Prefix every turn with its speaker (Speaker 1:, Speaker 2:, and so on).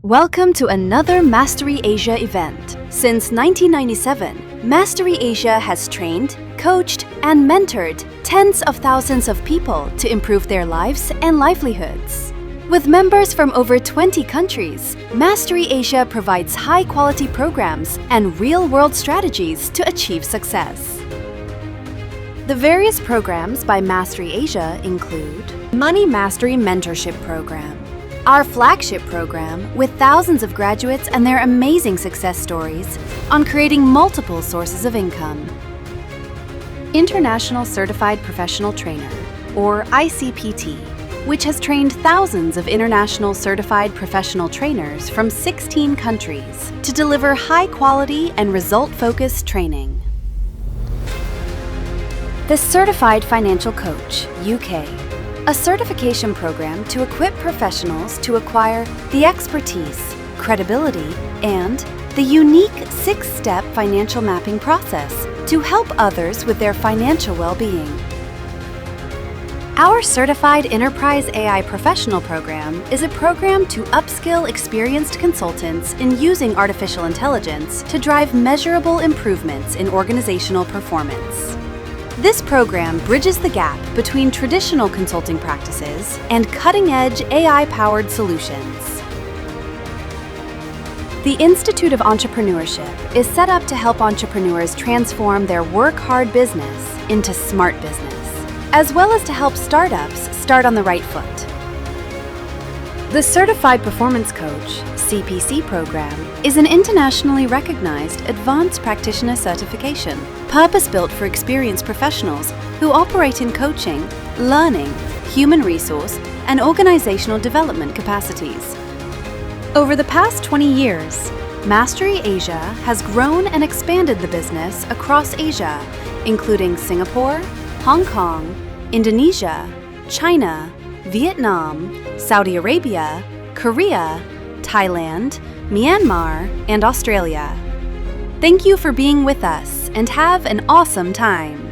Speaker 1: Welcome to another Mastery Asia event. Since 1997, Mastery Asia has trained, coached, and mentored tens of thousands of people to improve their lives and livelihoods. With members from over 20 countries, Mastery Asia provides high-quality programs and real-world strategies to achieve success. The various programs by Mastery Asia include Money Mastery Mentorship Program, our flagship program with thousands of graduates and their amazing success stories on creating multiple sources of income. International Certified Professional Trainer, or ICPT, which has trained thousands of international certified professional trainers from 16 countries to deliver high-quality and result-focused training. The Certified Financial Coach, UK, a certification program to equip professionals to acquire the expertise, credibility, and the unique 6-step financial mapping process to help others with their financial well-being. Our Certified Enterprise AI Professional Program is a program to upskill experienced consultants in using artificial intelligence to drive measurable improvements in organizational performance. This program bridges the gap between traditional consulting practices and cutting-edge AI-powered solutions. The Institute of Entrepreneurship is set up to help entrepreneurs transform their work-hard business into smart business, as well as to help startups start on the right foot. The Certified Performance Coach, CPC program, is an internationally recognized advanced practitioner certification, purpose-built for experienced professionals who operate in coaching, learning, human resource, and organizational development capacities. Over the past 20 years, Mastery Asia has grown and expanded the business across Asia, including Singapore, Hong Kong, Indonesia, China, Vietnam, Saudi Arabia, Korea, Thailand, Myanmar, and Australia. Thank you for being with us and have an awesome time.